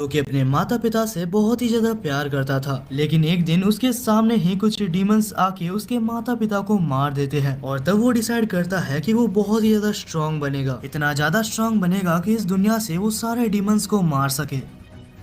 जो कि अपने माता पिता से बहुत ही ज्यादा प्यार करता था। लेकिन एक दिन उसके सामने ही कुछ डीमंस आके उसके माता पिता को मार देते हैं और तब वो डिसाइड करता है कि वो बहुत ही ज्यादा स्ट्रांग बनेगा, इतना ज्यादा स्ट्रांग बनेगा कि इस दुनिया से वो सारे डीमंस को मार सके।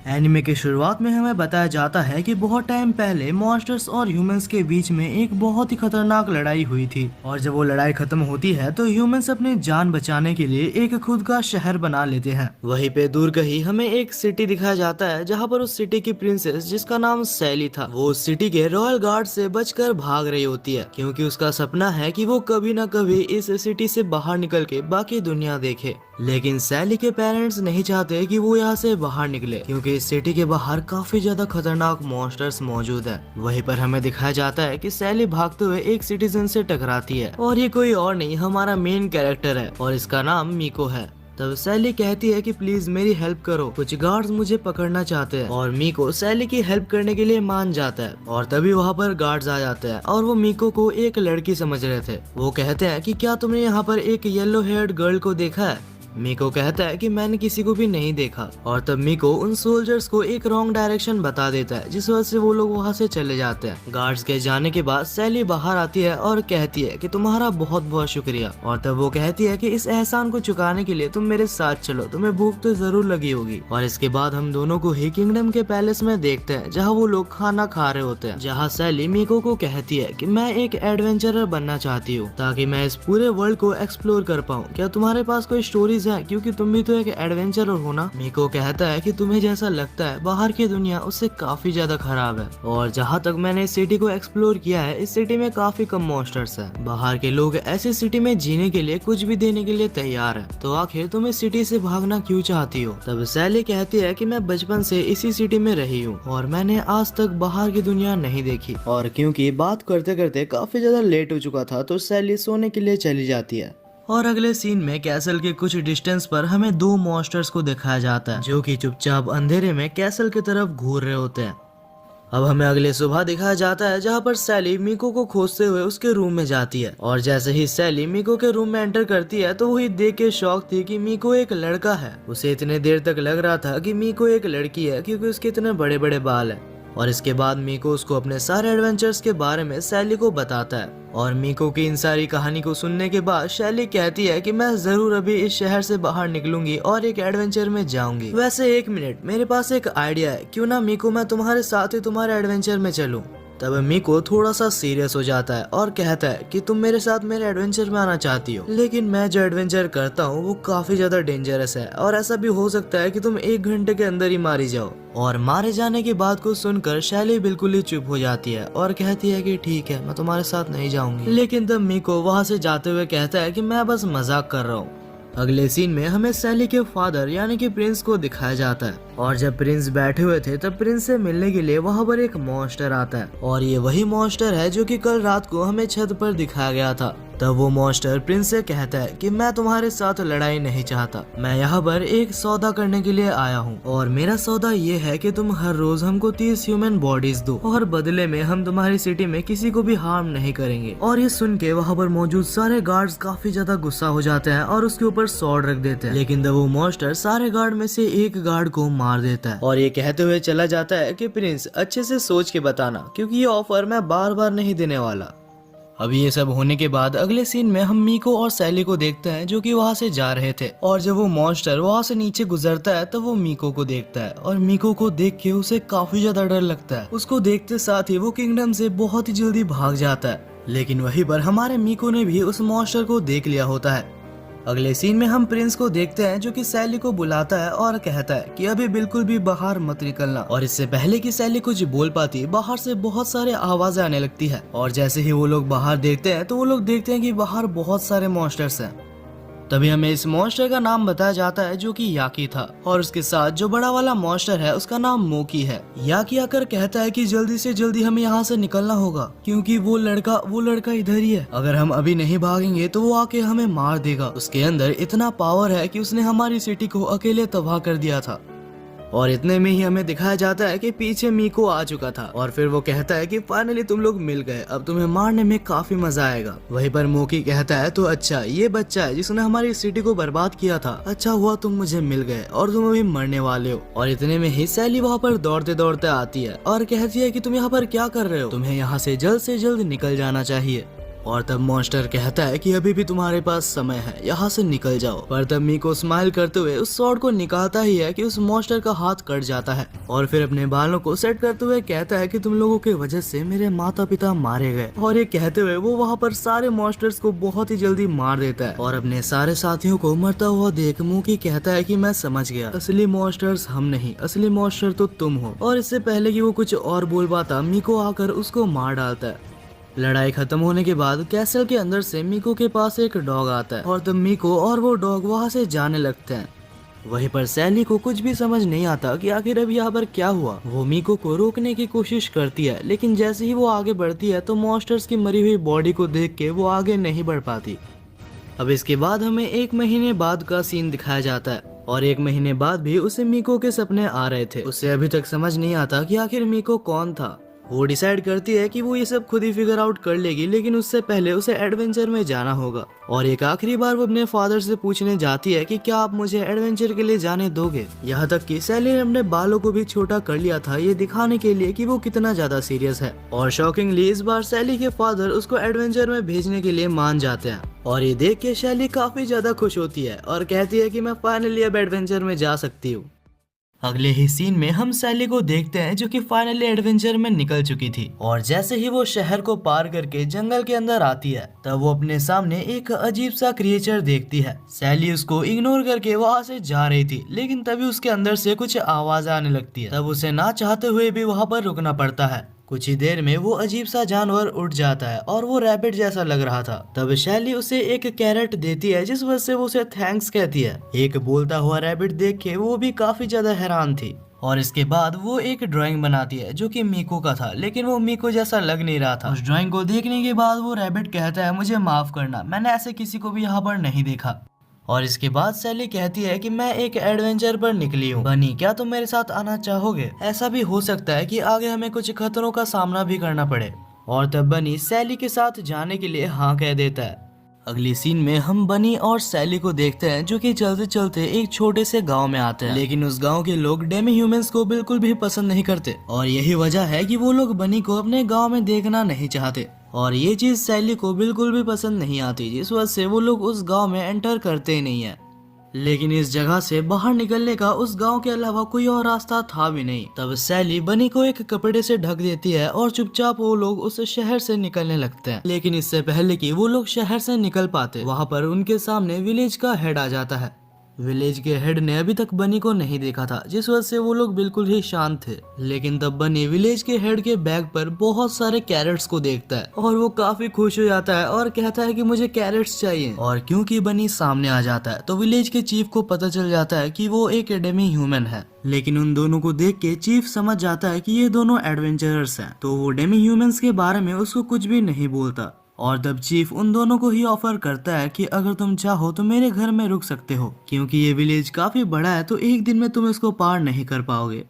एनिमे की शुरुआत में हमें बताया जाता है कि बहुत टाइम पहले मॉन्स्टर्स और ह्यूमंस के बीच में एक बहुत ही खतरनाक लड़ाई हुई थी और जब वो लड़ाई खत्म होती है तो ह्यूमंस अपनी जान बचाने के लिए एक खुद का शहर बना लेते हैं। वहीं पे दूर कहीं हमें एक सिटी दिखाया जाता है जहाँ पर उस सिटी की प्रिंसेस जिसका नाम सैली था वो उस सिटी के रॉयल गार्ड से बचकर भाग रही होती है क्योंकि उसका सपना है कि वो कभी न कभी इस सिटी से बाहर निकल के बाकी दुनिया देखे। लेकिन सैली के पेरेंट्स नहीं चाहते कि वो यहाँ से बाहर निकले क्योंकि इस सिटी के बाहर काफी ज्यादा खतरनाक मॉन्स्टर्स मौजूद है। वहीं पर हमें दिखाया जाता है कि सैली भागते हुए एक सिटीजन से टकराती है और ये कोई और नहीं हमारा मेन कैरेक्टर है और इसका नाम मीको है। तब सैली कहती है कि प्लीज मेरी हेल्प करो, कुछ गार्ड्स मुझे पकड़ना चाहते हैं और मीको सैली की हेल्प करने के लिए मान जाता है और तभी वहाँ पर गार्ड्स आ जाते हैं और वो मीको को एक लड़की समझ रहे थे। वो कहते हैं कि क्या तुमने यहाँ पर एक येलो हेयर्ड गर्ल को देखा है? मीको कहता है कि मैंने किसी को भी नहीं देखा और तब मीको उन सोल्जर्स को एक रॉन्ग डायरेक्शन बता देता है जिस वजह से वो लोग वहाँ से चले जाते हैं। गार्ड्स के जाने के बाद सैली बाहर आती है और कहती है कि तुम्हारा बहुत बहुत शुक्रिया और तब वो कहती है कि इस एहसान को चुकाने के लिए तुम मेरे साथ चलो, तुम्हें भूख तो जरूर लगी होगी। और इसके बाद हम दोनों को ही किंगडम के पैलेस में देखते हैं जहाँ वो लोग खाना खा रहे होते हैं, जहाँ सैली मीको को कहती है कि मैं एक एडवेंचरर बनना चाहती हूँ ताकि मैं इस पूरे वर्ल्ड को एक्सप्लोर कर पाऊँ। क्या तुम्हारे पास कोई स्टोरीज है क्योंकि तुम भी तो एक एडवेंचरर हो ना? मीको कहता है कि तुम्हें जैसा लगता है बाहर की दुनिया उससे काफी ज्यादा खराब है और जहाँ तक मैंने इस सिटी को एक्सप्लोर किया है इस सिटी में काफी कम मॉन्स्टर्स हैं। बाहर के लोग ऐसी सिटी में जीने के लिए कुछ भी देने के लिए तैयार है, तो आखिर तुम इस सिटी से भागना क्यों चाहती हो? तब सैली कहती है कि मैं बचपन से इसी सिटी में रही हूँ और मैंने आज तक बाहर की दुनिया नहीं देखी। और क्योंकि बात करते करते काफी ज्यादा लेट हो चुका था तो सैली सोने के लिए चली जाती है। और अगले सीन में कैसल के कुछ डिस्टेंस पर हमें दो मॉन्स्टर्स को दिखाया जाता है जो कि चुपचाप अंधेरे में कैसल की तरफ घूर रहे होते हैं। अब हमें अगले सुबह दिखाया जाता है जहाँ पर सैली मीको को खोजते हुए उसके रूम में जाती है और जैसे ही सैली मीको के रूम में एंटर करती है तो वही देख के शॉक थी कि मीको एक लड़का है। उसे इतने देर तक लग रहा था कि मीको एक लड़की है क्योंकि उसके इतने बड़े बड़े बाल है। और इसके बाद मीको उसको अपने सारे एडवेंचर्स के बारे में सैली को बताता है और मीको की इन सारी कहानी को सुनने के बाद सैली कहती है कि मैं जरूर अभी इस शहर से बाहर निकलूंगी और एक एडवेंचर में जाऊंगी। वैसे एक मिनट, मेरे पास एक आइडिया है, क्यों ना मीको मैं तुम्हारे साथ ही तुम्हारे एडवेंचर में चलूं? तब मीको थोड़ा सा सीरियस हो जाता है और कहता है कि तुम मेरे साथ मेरे एडवेंचर में आना चाहती हो, लेकिन मैं जो एडवेंचर करता हूँ वो काफी ज्यादा डेंजरस है और ऐसा भी हो सकता है कि तुम 1 घंटे के अंदर ही मारी जाओ। और मारे जाने की बात को सुनकर शैली बिल्कुल ही चुप हो जाती है और कहती है कि ठीक है, मैं तुम्हारे साथ नहीं जाऊंगी। लेकिन तब मीको वहाँ से जाते हुए कहता है कि मैं बस मजाक कर रहा हूँ। अगले सीन में हमें सैली के फादर यानी कि प्रिंस को दिखाया जाता है और जब प्रिंस बैठे हुए थे तब प्रिंस से मिलने के लिए वहाँ पर एक मॉन्स्टर आता है और ये वही मॉन्स्टर है जो कि कल रात को हमें छत पर दिखाया गया था। तब वो मॉन्स्टर प्रिंस से कहता है कि मैं तुम्हारे साथ लड़ाई नहीं चाहता, मैं यहाँ पर एक सौदा करने के लिए आया हूँ और मेरा सौदा ये है कि तुम हर रोज हमको 30 ह्यूमन बॉडीज दो और बदले में हम तुम्हारी सिटी में किसी को भी हार्म नहीं करेंगे। और ये सुन के वहाँ पर मौजूद सारे गार्ड्स काफी ज्यादा गुस्सा हो जाते हैं और उसके ऊपर स्वॉर्ड रख देते हैं। लेकिन तब वो मॉन्स्टर सारे गार्ड में से एक गार्ड को मार देता है और ये कहते हुए चला जाता है कि प्रिंस अच्छे से सोच के बताना क्योंकि ये ऑफर मैं बार बार नहीं देने वाला। अब ये सब होने के बाद अगले सीन में हम मीको और सैली को देखते हैं जो कि वहाँ से जा रहे थे और जब वो मॉन्स्टर वहाँ से नीचे गुजरता है तब वो मीको को देखता है और मीको को देख के उसे काफी ज्यादा डर लगता है। उसको देखते साथ ही वो किंगडम से बहुत ही जल्दी भाग जाता है, लेकिन वहीं पर हमारे मीको ने भी उस मॉन्स्टर को देख लिया होता है। अगले सीन में हम प्रिंस को देखते हैं जो कि सैली को बुलाता है और कहता है कि अभी बिल्कुल भी बाहर मत निकलना। और इससे पहले कि सैली कुछ बोल पाती बाहर से बहुत सारे आवाजें आने लगती है और जैसे ही वो लोग बाहर देखते हैं तो वो लोग देखते हैं कि बाहर बहुत सारे मॉन्स्टर्स हैं। तभी हमें इस मॉन्स्टर का नाम बताया जाता है जो कि याकी था और उसके साथ जो बड़ा वाला मॉन्स्टर है उसका नाम मोकी है। याकी आकर कहता है कि जल्दी से जल्दी हमें यहाँ से निकलना होगा क्योंकि वो लड़का इधर ही है, अगर हम अभी नहीं भागेंगे तो वो आके हमें मार देगा। उसके अंदर इतना पावर है कि उसने हमारी सिटी को अकेले तबाह कर दिया था। और इतने में ही हमें दिखाया जाता है कि पीछे मीको आ चुका था और फिर वो कहता है कि फाइनली तुम लोग मिल गए, अब तुम्हें मारने में काफी मजा आएगा। वहीं पर मोकी कहता है तो अच्छा ये बच्चा है जिसने हमारी सिटी को बर्बाद किया था, अच्छा हुआ तुम मुझे मिल गए और तुम अभी मरने वाले हो। और इतने में ही सैली वहाँ पर दौड़ते दौड़ते आती है और कहती है कि तुम यहाँ पर क्या कर रहे हो, तुम्हें यहाँ से जल्द निकल जाना चाहिए। और तब मॉन्स्टर कहता है कि अभी भी तुम्हारे पास समय है, यहाँ से निकल जाओ। पर तब मीको स्माइल करते हुए उस स्वॉर्ड को निकालता ही है कि उस मॉन्स्टर का हाथ कट जाता है और फिर अपने बालों को सेट करते हुए कहता है कि तुम लोगों की वजह से मेरे माता पिता मारे गए। और ये कहते हुए वो वहाँ पर सारे मॉन्स्टर्स को बहुत ही जल्दी मार देता है और अपने सारे साथियों को मरता हुआ देख मूकी कहता है कि मैं समझ गया, असली मॉन्स्टर्स हम नहीं, असली मॉन्स्टर तो तुम हो। और इससे पहले कि वो कुछ और बोल पाता मीको आकर उसको मार डालता है। लड़ाई खत्म होने के बाद कैसल के अंदर से मीको के पास एक डॉग आता है और तब मीको और वो डॉग वहाँ से जाने लगते हैं। वहीं पर सैली को कुछ भी समझ नहीं आता कि आखिर अब यहाँ पर क्या हुआ। वो मीको को रोकने की कोशिश करती है लेकिन जैसे ही वो आगे बढ़ती है तो मॉन्स्टर्स की मरी हुई बॉडी को देख के वो आगे नहीं बढ़ पाती। अब इसके बाद हमें 1 महीने बाद का सीन दिखाया जाता है और 1 महीने बाद भी उसे मीको के सपने आ रहे थे। उसे अभी तक समझ नहीं आता कि आखिर मीको कौन था। वो डिसाइड करती है कि वो ये सब खुद ही फिगर आउट कर लेगी, लेकिन उससे पहले उसे एडवेंचर में जाना होगा। और एक आखिरी बार वो अपने फादर से पूछने जाती है कि क्या आप मुझे एडवेंचर के लिए जाने दोगे। यहाँ तक कि सैली ने अपने बालों को भी छोटा कर लिया था ये दिखाने के लिए कि वो कितना ज्यादा सीरियस है। और शॉकिंगली इस बार सैली के फादर उसको एडवेंचर में भेजने के लिए मान जाते हैं और ये देख के सैली काफी ज्यादा खुश होती है और कहती है कि मैं फाइनली अब एडवेंचर में जा सकती हूँ। अगले ही सीन में हम सैली को देखते हैं जो कि फाइनली एडवेंचर में निकल चुकी थी और जैसे ही वो शहर को पार करके जंगल के अंदर आती है तब वो अपने सामने एक अजीब सा क्रिएचर देखती है। सैली उसको इग्नोर करके वहाँ से जा रही थी लेकिन तभी उसके अंदर से कुछ आवाज आने लगती है। तब उसे ना चाहते हुए भी वहाँ पर रुकना पड़ता है। कुछ ही देर में वो अजीब सा जानवर उड़ जाता है और वो रैबिट जैसा लग रहा था। तब शैली उसे एक कैरेट देती है जिस वजह से वो उसे थैंक्स कहती है। एक बोलता हुआ रैबिट देख के वो भी काफी ज्यादा हैरान थी और इसके बाद वो एक ड्राइंग बनाती है जो कि मीको का था लेकिन वो मीको जैसा लग नहीं रहा था। उस ड्राइंग को देखने के बाद वो रैबिट कहता है मुझे माफ करना, मैंने ऐसे किसी को भी यहाँ पर नहीं देखा। और इसके बाद सैली कहती है कि मैं एक एडवेंचर पर निकली हूँ, बनी क्या तुम मेरे साथ आना चाहोगे? ऐसा भी हो सकता है कि आगे हमें कुछ खतरों का सामना भी करना पड़े। और तब बनी सैली के साथ जाने के लिए हाँ कह देता है। अगली सीन में हम बनी और सैली को देखते हैं जो कि चलते चलते एक छोटे से गांव में आते हैं लेकिन उस गांव के लोग डेमी ह्यूमंस को बिल्कुल भी पसंद नहीं करते और यही वजह है कि वो लोग बनी को अपने गांव में देखना नहीं चाहते और ये चीज सैली को बिल्कुल भी पसंद नहीं आती जिस वजह से वो लोग उस गांव में एंटर करते ही नहीं है। लेकिन इस जगह से बाहर निकलने का उस गांव के अलावा कोई और रास्ता था भी नहीं। तब सैली बनी को एक कपड़े से ढक देती है और चुपचाप वो लोग उस शहर से निकलने लगते हैं। लेकिन इससे पहले कि वो लोग शहर से निकल पाते वहाँ पर उनके सामने विलेज का हेड आ जाता है। विलेज के हेड ने अभी तक बनी को नहीं देखा था जिस वजह से वो लोग बिल्कुल ही शांत थे। लेकिन तब बनी विलेज के हेड के बैग पर बहुत सारे कैरेट्स को देखता है और वो काफी खुश हो जाता है और कहता है कि मुझे कैरेट्स चाहिए। और क्योंकि बनी सामने आ जाता है तो विलेज के चीफ को पता चल जाता है कि वो एक डेमी ह्यूमन है। लेकिन उन दोनों को देख के चीफ समझ जाता है कि ये दोनों एडवेंचरर्स हैं तो वो डेमी ह्यूमंस के बारे में उसको कुछ भी नहीं बोलता। और तब चीफ उन दोनों को ही ऑफर करता है कि अगर तुम चाहो तो मेरे घर में रुक सकते हो क्योंकि ये विलेज काफी बड़ा है तो एक दिन में तुम इसको पार नहीं कर पाओगे।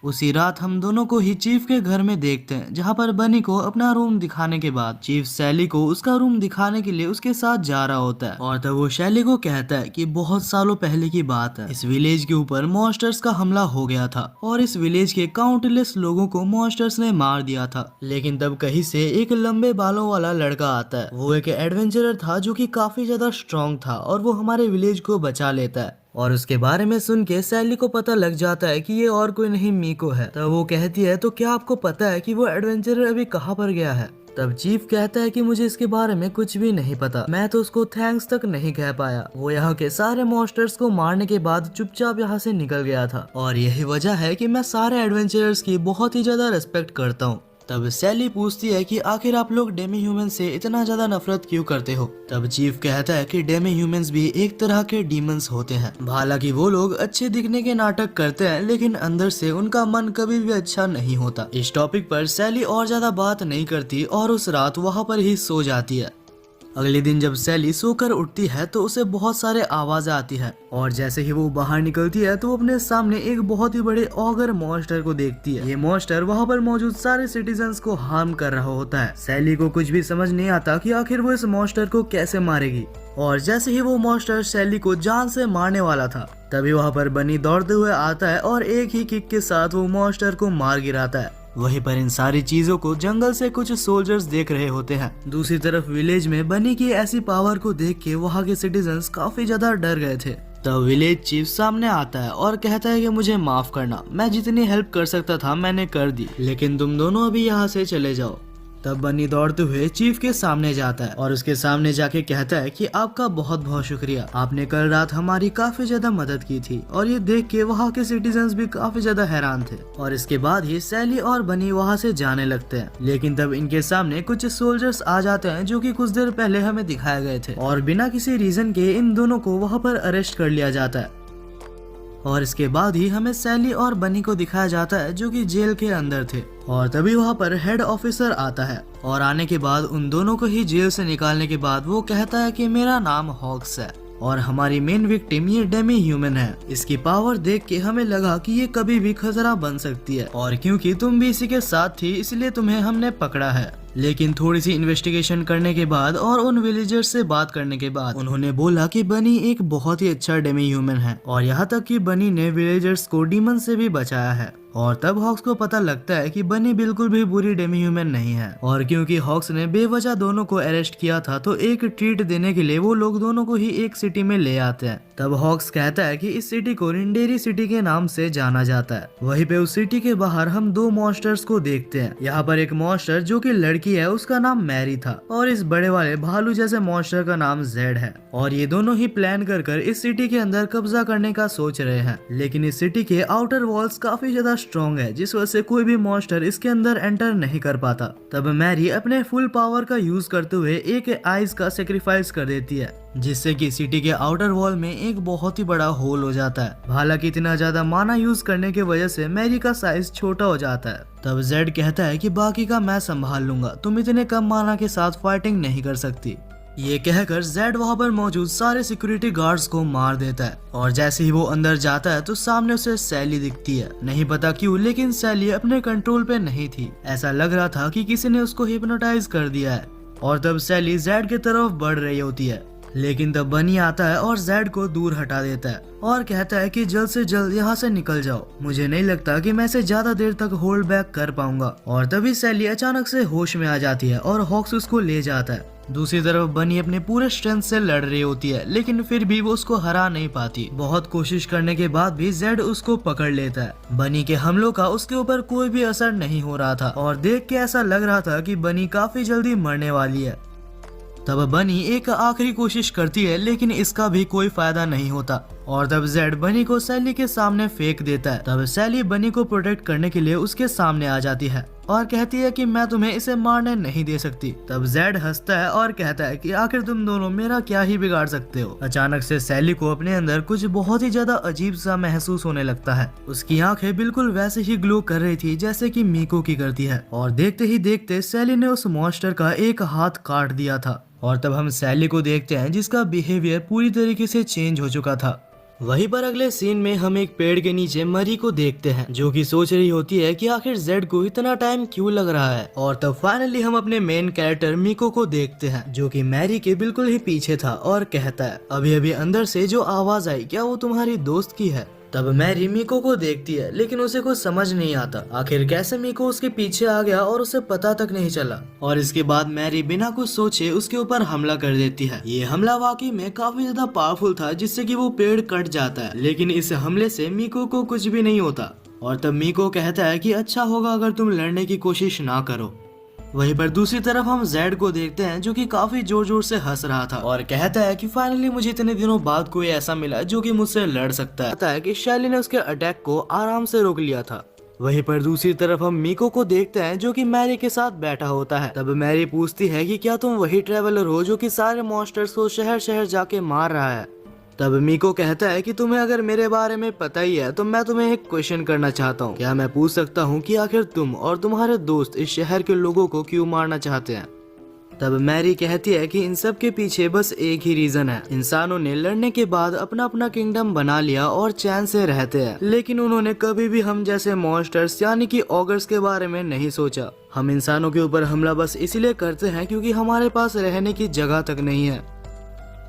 उसी रात हम दोनों को ही चीफ के घर में देखते हैं जहाँ पर बनी को अपना रूम दिखाने के बाद चीफ सैली को उसका रूम दिखाने के लिए उसके साथ जा रहा होता है। और तब वो सैली को कहता है कि बहुत सालों पहले की बात है, इस विलेज के ऊपर मॉन्स्टर्स का हमला हो गया था और इस विलेज के काउंटलेस लोगों को मॉन्स्टर्स ने मार दिया था। लेकिन तब कहीं से एक लंबे बालों वाला लड़का आता है। वो एक एडवेंचरर था जो कि काफी ज्यादा स्ट्रॉन्ग था और वो हमारे विलेज को बचा लेता है। और उसके बारे में सुन के सैली को पता लग जाता है कि ये और कोई नहीं मीको है। तब वो कहती है तो क्या आपको पता है कि वो एडवेंचरर अभी कहाँ पर गया है? तब चीफ कहता है कि मुझे इसके बारे में कुछ भी नहीं पता, मैं तो उसको थैंक्स तक नहीं कह पाया। वो यहाँ के सारे मॉन्स्टर्स को मारने के बाद चुपचाप यहाँ से निकल गया था और यही वजह है कि मैं सारे एडवेंचरर्स की बहुत ही ज्यादा रिस्पेक्ट करता हूँ। तब सैली पूछती है कि आखिर आप लोग डेमी ह्यूमन से इतना ज्यादा नफरत क्यों करते हो? तब चीफ कहता है कि डेमी ह्यूमंस भी एक तरह के डीमंस होते हैं। हालांकि वो लोग अच्छे दिखने के नाटक करते हैं लेकिन अंदर से उनका मन कभी भी अच्छा नहीं होता। इस टॉपिक पर सैली और ज्यादा बात नहीं करती और उस रात वहाँ पर ही सो जाती है। अगले दिन जब सैली सोकर उठती है तो उसे बहुत सारे आवाजें आती है और जैसे ही वो बाहर निकलती है तो वो अपने सामने एक बहुत ही बड़े ऑगर मॉन्स्टर को देखती है। ये मॉन्स्टर वहाँ पर मौजूद सारे सिटीजन्स को हार्म कर रहा होता है। सैली को कुछ भी समझ नहीं आता कि आखिर वो इस मॉन्स्टर को कैसे मारेगी और जैसे ही वो मॉन्स्टर सैली को जान से मारने वाला था तभी वहाँ पर बनी दौड़ते हुए आता है और एक ही किक के साथ वो मॉन्स्टर को मार गिराता है। वहीं पर इन सारी चीजों को जंगल से कुछ सोल्जर्स देख रहे होते हैं। दूसरी तरफ विलेज में बनी की ऐसी पावर को देख के वहाँ के सिटीजन्स काफी ज्यादा डर गए थे। तब विलेज चीफ सामने आता है और कहता है कि मुझे माफ करना, मैं जितनी हेल्प कर सकता था मैंने कर दी, लेकिन तुम दोनों अभी यहाँ से चले जाओ। तब बनी दौड़ते हुए चीफ के सामने जाता है और उसके सामने जाके कहता है कि आपका बहुत बहुत शुक्रिया, आपने कल रात हमारी काफी ज्यादा मदद की थी। और ये देख के वहाँ के सिटीजन्स भी काफी ज्यादा हैरान थे और इसके बाद ही सैली और बनी वहाँ से जाने लगते हैं। लेकिन तब इनके सामने कुछ सोल्जर्स आ जाते हैं जो कि कुछ देर पहले हमें दिखाए गए थे और बिना किसी रीजन के इन दोनों को वहाँ पर अरेस्ट कर लिया जाता है। और इसके बाद ही हमें सैली और बनी को दिखाया जाता है जो कि जेल के अंदर थे और तभी वहाँ पर हेड ऑफिसर आता है और आने के बाद उन दोनों को ही जेल से निकालने के बाद वो कहता है कि मेरा नाम हॉक्स है और हमारी मेन विक्टिम ये डेमी ह्यूमन है। इसकी पावर देख के हमें लगा कि ये कभी भी खतरा बन सकती है और क्योंकि तुम भी इसी के साथ थी इसलिए तुम्हें हमने पकड़ा है। लेकिन थोड़ी सी इन्वेस्टिगेशन करने के बाद और उन विलेजर्स से बात करने के बाद उन्होंने बोला कि बनी एक बहुत ही अच्छा डेमी ह्यूमन है और यहाँ तक कि बनी ने विलेजर्स को डीमन से भी बचाया है। और तब हॉक्स को पता लगता है कि बनी बिल्कुल भी बुरी डेमी ह्यूमन नहीं है और क्योंकि हॉक्स ने बेवजह दोनों को अरेस्ट किया था तो एक ट्रीट देने के लिए वो लोग दोनों को ही एक सिटी में ले आते हैं। तब हॉक्स कहता है कि इस सिटी को रिंडेरी सिटी के नाम से जाना जाता है। वहीं पे उस सिटी के बाहर हम दो मॉन्स्टर्स को देखते हैं। यहाँ पर एक मॉन्स्टर जो कि लड़की है उसका नाम मैरी था और इस बड़े वाले भालू जैसे मॉन्स्टर का नाम जेड है और ये दोनों ही प्लान कर इस सिटी के अंदर कब्जा करने का सोच रहे हैं। लेकिन इस सिटी के आउटर वॉल्स काफी ज्यादा स्ट्रॉन्ग है जिस वजह से कोई भी मॉन्स्टर इसके अंदर एंटर नहीं कर पाता। तब मैरी अपने फुल पावर का यूज करते हुए एक आइस का सेक्रीफाइस कर देती है जिससे कि सिटी के आउटर वॉल में एक बहुत ही बड़ा होल हो जाता है। हालांकि इतना ज्यादा माना यूज करने की वजह से मैरी का साइज छोटा हो जाता है। तब जेड कहता है कि बाकी का मैं संभाल लूंगा, तुम इतने कम माना के साथ फाइटिंग नहीं कर सकती। ये कहकर जेड वहाँ पर मौजूद सारे सिक्योरिटी गार्ड्स को मार देता है और जैसे ही वो अंदर जाता है तो सामने उसे सैली दिखती है। नहीं पता क्यों लेकिन सैली अपने कंट्रोल पे नहीं थी, ऐसा लग रहा था कि किसी ने उसको हिप्नोटाइज कर दिया है। और तब सैली जेड की तरफ बढ़ रही होती है लेकिन तब बनी आता है और जेड को दूर हटा देता है और कहता है कि जल्द से जल्द यहाँ से निकल जाओ, मुझे नहीं लगता कि मैं इसे ज्यादा देर तक होल्ड बैक कर पाऊंगा। और तभी सैली अचानक से होश में आ जाती है और हॉक्स उसको ले जाता है। दूसरी तरफ बनी अपने पूरे स्ट्रेंथ से लड़ रही होती है लेकिन फिर भी वो उसको हरा नहीं पाती। बहुत कोशिश करने के बाद भी जेड उसको पकड़ लेता है। बनी के हमलों का उसके ऊपर कोई भी असर नहीं हो रहा था और देख के ऐसा लग रहा था कि बनी काफी जल्दी मरने वाली है। तब बनी एक आखिरी कोशिश करती है लेकिन इसका भी कोई फायदा नहीं होता और तब जेड बनी को सैली के सामने फेंक देता है। तब सैली बनी को प्रोटेक्ट करने के लिए उसके सामने आ जाती है और कहती है कि मैं तुम्हें इसे मारने नहीं दे सकती। तब जेड हंसता है और कहता है कि आखिर तुम दोनों मेरा क्या ही बिगाड़ सकते हो। अचानक से सैली को अपने अंदर कुछ बहुत ही ज्यादा अजीब सा महसूस होने लगता है। उसकी आंखें बिल्कुल वैसे ही ग्लो कर रही थी जैसे कि मीको की करती है और देखते ही देखते सैली ने उस मॉन्स्टर का एक हाथ काट दिया था। और तब हम सैली को देखते हैं जिसका बिहेवियर पूरी तरीके से चेंज हो चुका था। वहीं पर अगले सीन में हम एक पेड़ के नीचे मरी को देखते हैं जो कि सोच रही होती है कि आखिर जेड को इतना टाइम क्यों लग रहा है। और तब फाइनली हम अपने मेन कैरेक्टर मीको को देखते हैं जो कि मैरी के बिल्कुल ही पीछे था और कहता है अभी अभी अंदर से जो आवाज आई क्या वो तुम्हारी दोस्त की है। तब मैरी मीको को देखती है लेकिन उसे कुछ समझ नहीं आता आखिर कैसे मीको उसके पीछे आ गया और उसे पता तक नहीं चला। और इसके बाद मैरी बिना कुछ सोचे उसके ऊपर हमला कर देती है। ये हमला वाकई में काफी ज्यादा पावरफुल था जिससे कि वो पेड़ कट जाता है लेकिन इस हमले से मीको को कुछ भी नहीं होता। और तब मीको कहता है कि अच्छा होगा अगर तुम लड़ने की कोशिश ना करो। वहीं पर दूसरी तरफ हम जेड को देखते हैं जो कि काफी जोर जोर से हंस रहा था और कहता है कि फाइनली मुझे इतने दिनों बाद कोई ऐसा मिला जो कि मुझसे लड़ सकता है। कहता है कि शैली ने उसके अटैक को आराम से रोक लिया था। वहीं पर दूसरी तरफ हम मीको को देखते हैं जो कि मैरी के साथ बैठा होता है। तब मैरी पूछती है कि क्या तुम वही ट्रेवलर हो जो कि सारे मॉन्स्टर्स को शहर शहर जाके मार रहा है। तब मीको कहता है कि तुम्हें अगर मेरे बारे में पता ही है तो मैं तुम्हें एक क्वेश्चन करना चाहता हूँ। क्या मैं पूछ सकता हूँ कि आखिर तुम और तुम्हारे दोस्त इस शहर के लोगों को क्यों मारना चाहते हैं। तब मैरी कहती है कि इन सब के पीछे बस एक ही रीजन है, इंसानों ने लड़ने के बाद अपना अपना किंगडम बना लिया और चैन से रहते हैं, लेकिन उन्होंने कभी भी हम जैसे मॉन्स्टर्स यानी कि ऑगर्स के बारे में नहीं सोचा। हम इंसानों के ऊपर हमला बस इसीलिए करते हैं क्योंकि हमारे पास रहने की जगह तक नहीं है।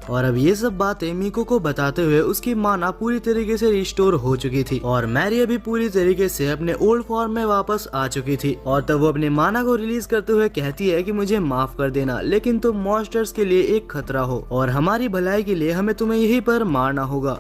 और अब ये सब बातें मीको को बताते हुए उसकी माना पूरी तरीके से रिस्टोर हो चुकी थी और मैरी अभी पूरी तरीके से अपने ओल्ड फॉर्म में वापस आ चुकी थी। और तब वो अपने माना को रिलीज करते हुए कहती है कि मुझे माफ कर देना, लेकिन तुम मॉन्स्टर्स के लिए एक खतरा हो और हमारी भलाई के लिए हमें तुम्हें यहीं पर मारना होगा।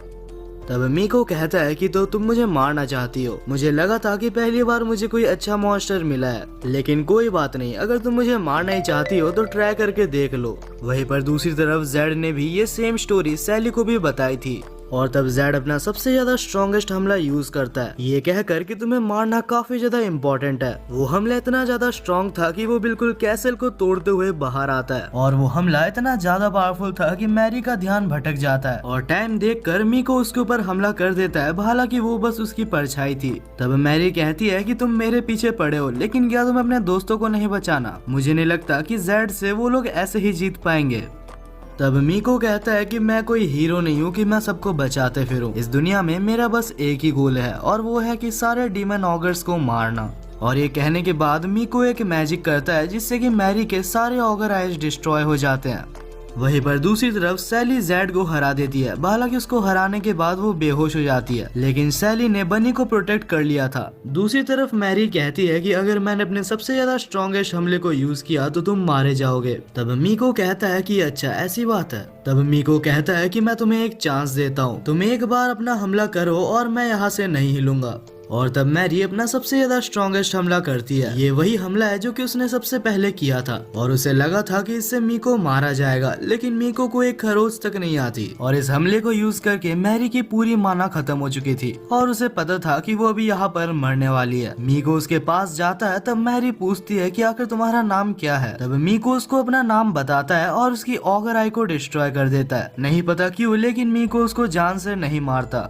तब मीको कहता है कि तो तुम मुझे मारना चाहती हो, मुझे लगा था कि पहली बार मुझे कोई अच्छा मॉन्स्टर मिला है, लेकिन कोई बात नहीं, अगर तुम मुझे मारना ही चाहती हो तो ट्राई करके देख लो। वहीं पर दूसरी तरफ जेड ने भी ये सेम स्टोरी सैली को भी बताई थी और तब जेड अपना सबसे ज्यादा स्ट्रॉन्गेस्ट हमला यूज करता है, ये कहकर कि तुम्हें मारना काफी ज्यादा इम्पोर्टेंट है। वो हमला इतना ज्यादा स्ट्रॉन्ग था कि वो बिल्कुल कैसल को तोड़ते हुए बाहर आता है और वो हमला इतना ज्यादा पावरफुल था कि मैरी का ध्यान भटक जाता है और टाइम देखकर मीको उसके ऊपर हमला कर देता है, हालांकि वो बस उसकी परछाई थी। तब मैरी कहती है कि तुम मेरे पीछे पड़े हो, लेकिन क्या तुम अपने दोस्तों को नहीं बचाना? मुझे नहीं लगता कि जेड से वो लोग ऐसे ही जीत पाएंगे। तब मीको कहता है कि मैं कोई हीरो नहीं हूँ कि मैं सबको बचाते फिरूं। इस दुनिया में मेरा बस एक ही गोल है और वो है कि सारे डीमन ऑगर्स को मारना। और ये कहने के बाद मीको एक मैजिक करता है जिससे कि मैरी के सारे ऑगर आइज डिस्ट्रॉय हो जाते हैं। वहीं पर दूसरी तरफ सैली जेड को हरा देती है, हालांकि उसको हराने के बाद वो बेहोश हो जाती है, लेकिन सैली ने बनी को प्रोटेक्ट कर लिया था। दूसरी तरफ मैरी कहती है कि अगर मैंने अपने सबसे ज्यादा स्ट्रॉन्गेस्ट हमले को यूज किया तो तुम मारे जाओगे। तब मीको कहता है कि अच्छा ऐसी बात है। तब मीको कहता है कि मैं तुम्हें एक चांस देता हूँ, तुम एक बार अपना हमला करो और मैं यहाँ से नहीं हिलूंगा। और तब मैरी अपना सबसे ज्यादा स्ट्रॉन्गेस्ट हमला करती है। ये वही हमला है जो कि उसने सबसे पहले किया था और उसे लगा था कि इससे मीको मारा जाएगा, लेकिन मीको को एक खरोच तक नहीं आती और इस हमले को यूज करके मैरी की पूरी माना खत्म हो चुकी थी और उसे पता था कि वो अभी यहाँ पर मरने वाली है। मीको उसके पास जाता है, तब मैरी पूछती है कि आखिर तुम्हारा नाम क्या है? तब मीको उसको अपना नाम बताता है और उसकी ऑगर आई को डिस्ट्रॉय कर देता है। नहीं पता क्यों, लेकिन मीको उसको जान से नहीं मारता।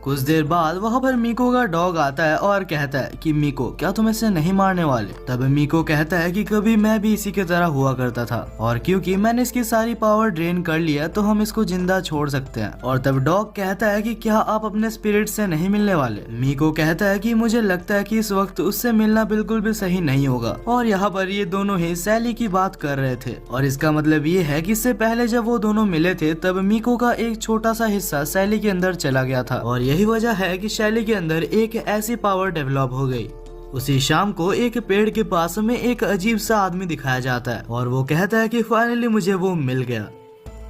कुछ देर बाद वहाँ पर मीको का डॉग आता है और कहता है कि मीको क्या तुम इसे नहीं मारने वाले? तब मीको कहता है कि कभी मैं भी इसी की तरह हुआ करता था और क्योंकि मैंने इसकी सारी पावर ड्रेन कर लिया तो हम इसको जिंदा छोड़ सकते हैं। और तब डॉग कहता है कि क्या आप अपने स्पिरिट से नहीं मिलने वाले? मीको कहता है कि मुझे लगता है कि इस वक्त उससे मिलना बिल्कुल भी सही नहीं होगा। और यहाँ पर ये दोनों ही सैली की बात कर रहे थे और इसका मतलब ये है कि इससे पहले जब वो दोनों मिले थे तब मीको का एक छोटा सा हिस्सा सैली के अंदर चला गया था और यही वजह है कि शैली के अंदर एक ऐसी पावर डेवलप हो गई। उसी शाम को एक पेड़ के पास में एक अजीब सा आदमी दिखाया जाता है और वो कहता है कि फाइनली मुझे वो मिल गया।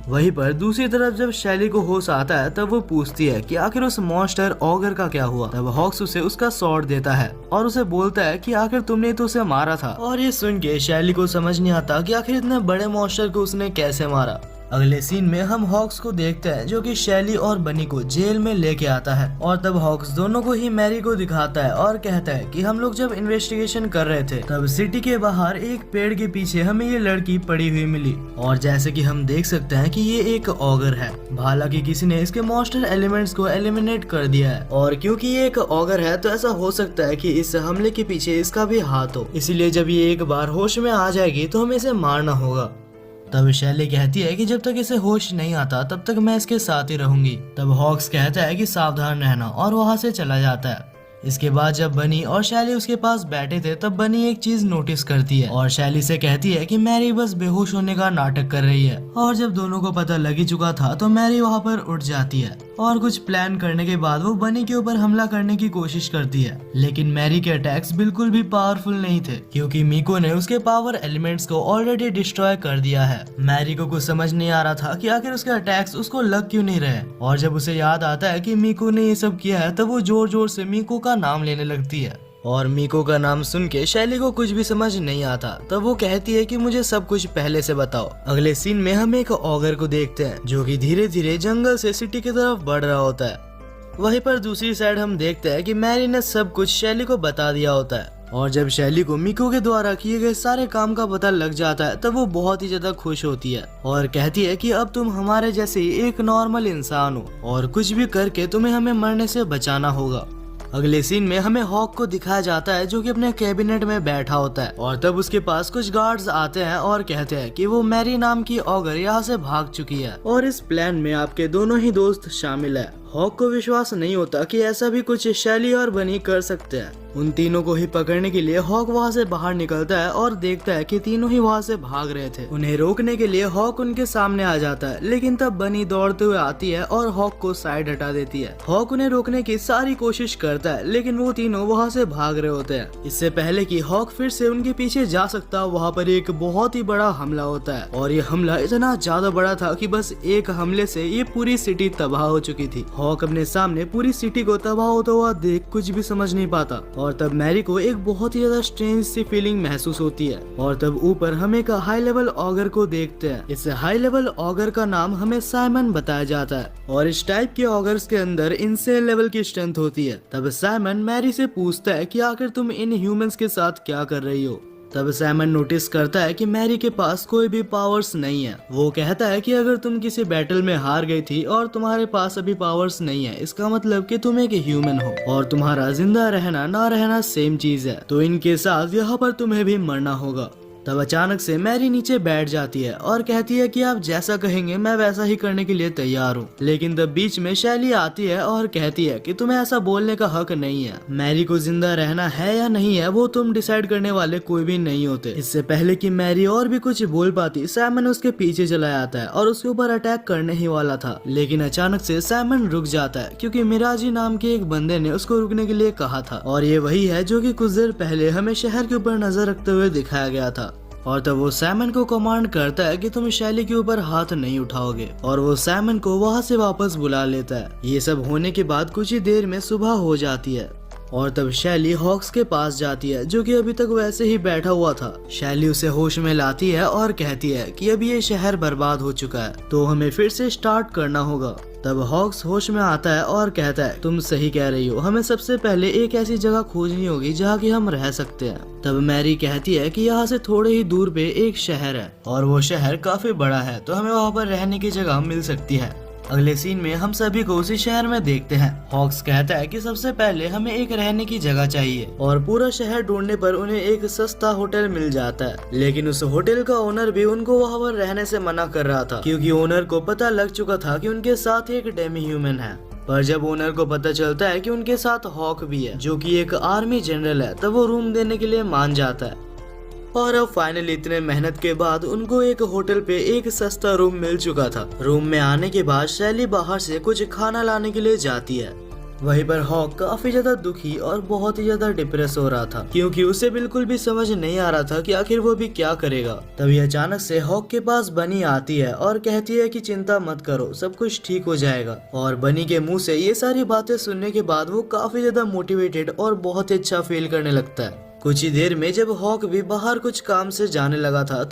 वहीं पर दूसरी तरफ जब शैली को होश आता है तब वो पूछती है कि आखिर उस मॉन्स्टर ऑगर का क्या हुआ। तब हॉक्स उसे उसका स्वॉर्ड देता है और उसे बोलता है कि आखिर तुमने तो उसे मारा था। और ये सुन के शैली को समझ नहीं आता कि आखिर इतने बड़े मॉन्स्टर को उसने कैसे मारा। अगले सीन में हम हॉक्स को देखते हैं जो कि शैली और बनी को जेल में लेके आता है और तब हॉक्स दोनों को ही मैरी को दिखाता है और कहता है कि हम लोग जब इन्वेस्टिगेशन कर रहे थे तब सिटी के बाहर एक पेड़ के पीछे हमें ये लड़की पड़ी हुई मिली और जैसे कि हम देख सकते हैं कि ये एक ऑगर है। हालांकि किसी ने इसके मॉन्स्टर एलिमेंट्स को एलिमिनेट कर दिया है और क्योंकि ये एक ऑगर है तो ऐसा हो सकता है कि इस हमले के पीछे इसका भी हाथ हो, इसीलिए जब ये एक बार होश में आ जाएगी तो हमें इसे मारना होगा। तब शैली कहती है कि जब तक इसे होश नहीं आता तब तक मैं इसके साथ ही रहूंगी। तब हॉक्स कहता है कि सावधान रहना और वहां से चला जाता है। इसके बाद जब बनी और शैली उसके पास बैठे थे तब बनी एक चीज नोटिस करती है और शैली से कहती है कि मैरी बस बेहोश होने का नाटक कर रही है। और जब दोनों को पता लग ही चुका था तो मैरी वहाँ पर उठ जाती है और कुछ प्लान करने के बाद वो बनी के ऊपर हमला करने की कोशिश करती है, लेकिन मैरी के अटैक्स बिल्कुल भी पावरफुल नहीं थे क्योंकि मीको ने उसके पावर एलिमेंट्स को ऑलरेडी डिस्ट्रॉय कर दिया है। मैरी को कुछ समझ नहीं आ रहा था कि आखिर उसके अटैक्स उसको लग क्यों नहीं रहे और जब उसे याद आता है कि मीको ने ये सब किया है तब वो जोर जोर से मीको का नाम लेने लगती है और मीको का नाम सुन के शैली को कुछ भी समझ नहीं आता। तब वो कहती है कि मुझे सब कुछ पहले से बताओ। अगले सीन में हम एक ऑगर को देखते हैं जो कि धीरे धीरे जंगल से सिटी की तरफ बढ़ रहा होता है। वहीं पर दूसरी साइड हम देखते हैं कि मैरी ने सब कुछ शैली को बता दिया होता है और जब शैली को मीको के द्वारा किए गए सारे काम का पता लग जाता है तब वो बहुत ही ज्यादा खुश होती है और कहती है कि अब तुम हमारे जैसे एक नॉर्मल इंसान हो और कुछ भी करके तुम्हें हमें मरने से बचाना होगा। अगले सीन में हमें हॉक को दिखाया जाता है जो कि अपने कैबिनेट में बैठा होता है और तब उसके पास कुछ गार्ड्स आते हैं और कहते हैं कि वो मैरी नाम की ऑगर यहाँ से भाग चुकी है और इस प्लान में आपके दोनों ही दोस्त शामिल है। हॉक को विश्वास नहीं होता कि ऐसा भी कुछ शैली और बनी कर सकते हैं। उन तीनों को ही पकड़ने के लिए हॉक वहाँ से बाहर निकलता है और देखता है कि तीनों ही वहाँ से भाग रहे थे। उन्हें रोकने के लिए हॉक उनके सामने आ जाता है, लेकिन तब बनी दौड़ते हुए आती है और हॉक को साइड हटा देती है। हॉक उन्हें रोकने की सारी कोशिश करता है, लेकिन वो तीनों वहाँ से भाग रहे होते हैं। इससे पहले कि हॉक फिर से उनके पीछे जा सकता, वहाँ पर एक बहुत ही बड़ा हमला होता है और ये हमला इतना ज्यादा बड़ा था कि बस एक हमले से ये पूरी सिटी तबाह हो चुकी थी। हॉक अपने सामने पूरी सिटी को तबाह होता हुआ देख कुछ भी समझ नहीं पाता और तब मैरी को एक बहुत ही ज्यादा स्ट्रेंज सी फीलिंग महसूस होती है और तब ऊपर हम एक हाई लेवल ऑगर को देखते हैं। इस हाई लेवल ऑगर का नाम हमें साइमन बताया जाता है और इस टाइप के ऑगर्स के अंदर इनसेन लेवल की स्ट्रेंथ होती है। तब साइमन मैरी से पूछता है कि आखिर तुम इन ह्यूमंस के साथ क्या कर रही हो। तब साइमन नोटिस करता है कि मैरी के पास कोई भी पावर्स नहीं है। वो कहता है कि अगर तुम किसी बैटल में हार गई थी और तुम्हारे पास अभी पावर्स नहीं है, इसका मतलब कि तुम एक ह्यूमन हो और तुम्हारा जिंदा रहना ना रहना सेम चीज है, तो इनके साथ यहाँ पर तुम्हें भी मरना होगा। तब अचानक से मैरी नीचे बैठ जाती है और कहती है कि आप जैसा कहेंगे मैं वैसा ही करने के लिए तैयार हूँ। लेकिन तब बीच में शैली आती है और कहती है कि तुम्हें ऐसा बोलने का हक नहीं है। मैरी को जिंदा रहना है या नहीं है वो तुम डिसाइड करने वाले कोई भी नहीं होते। इससे पहले कि मैरी और भी कुछ बोल पाती, साइमन उसके पीछे चला जाता है और उसके ऊपर अटैक करने ही वाला था। लेकिन अचानक से साइमन रुक जाता है क्योंकि मिराजी नाम के एक बंदे ने उसको रुकने के लिए कहा था और ये वही है जो कि कुछ देर पहले हमें शहर के ऊपर नजर रखते हुए दिखाया गया था। और तब वो साइमन को कमांड करता है कि तुम शैली के ऊपर हाथ नहीं उठाओगे और वो साइमन को वहाँ से वापस बुला लेता है। ये सब होने के बाद कुछ ही देर में सुबह हो जाती है और तब शैली हॉक्स के पास जाती है जो कि अभी तक वैसे ही बैठा हुआ था। शैली उसे होश में लाती है और कहती है कि अब ये शहर बर्बाद हो चुका है तो हमें फिर से स्टार्ट करना होगा। तब हॉक्स होश में आता है और कहता है तुम सही कह रही हो, हमें सबसे पहले एक ऐसी जगह खोजनी होगी जहाँ की हम रह सकते हैं। तब मैरी कहती है कि यहाँ से थोड़े ही दूर पे एक शहर है और वो शहर काफी बड़ा है तो हमें वहाँ पर रहने की जगह मिल सकती है। अगले सीन में हम सभी को उसी शहर में देखते हैं। हॉक्स कहता है कि सबसे पहले हमें एक रहने की जगह चाहिए और पूरा शहर ढूंढने पर उन्हें एक सस्ता होटल मिल जाता है। लेकिन उस होटल का ओनर भी उनको वहाँ पर रहने से मना कर रहा था क्योंकि ओनर को पता लग चुका था कि उनके साथ एक डेमी ह्यूमन है। पर जब ओनर को पता चलता है कि उनके साथ हॉक भी है जो कि एक आर्मी जनरल है, तब वो रूम देने के लिए मान जाता है। और अब फाइनली इतने मेहनत के बाद उनको एक होटल पे एक सस्ता रूम मिल चुका था। रूम में आने के बाद शैली बाहर से कुछ खाना लाने के लिए जाती है। वहीं पर हॉक काफी ज्यादा दुखी और बहुत ही ज्यादा डिप्रेस हो रहा था क्योंकि उसे बिल्कुल भी समझ नहीं आ रहा था कि आखिर वो भी क्या करेगा। तभी अचानक से हॉक के पास बनी आती है और कहती है कि चिंता मत करो, सब कुछ ठीक हो जाएगा। और बनी के मुंह से ये सारी बातें सुनने के बाद वो काफी ज्यादा मोटिवेटेड और बहुत ही अच्छा फील करने लगता है। कुछ ही देर में जब हॉक भी बाहर कुछ काम से जाने लगा था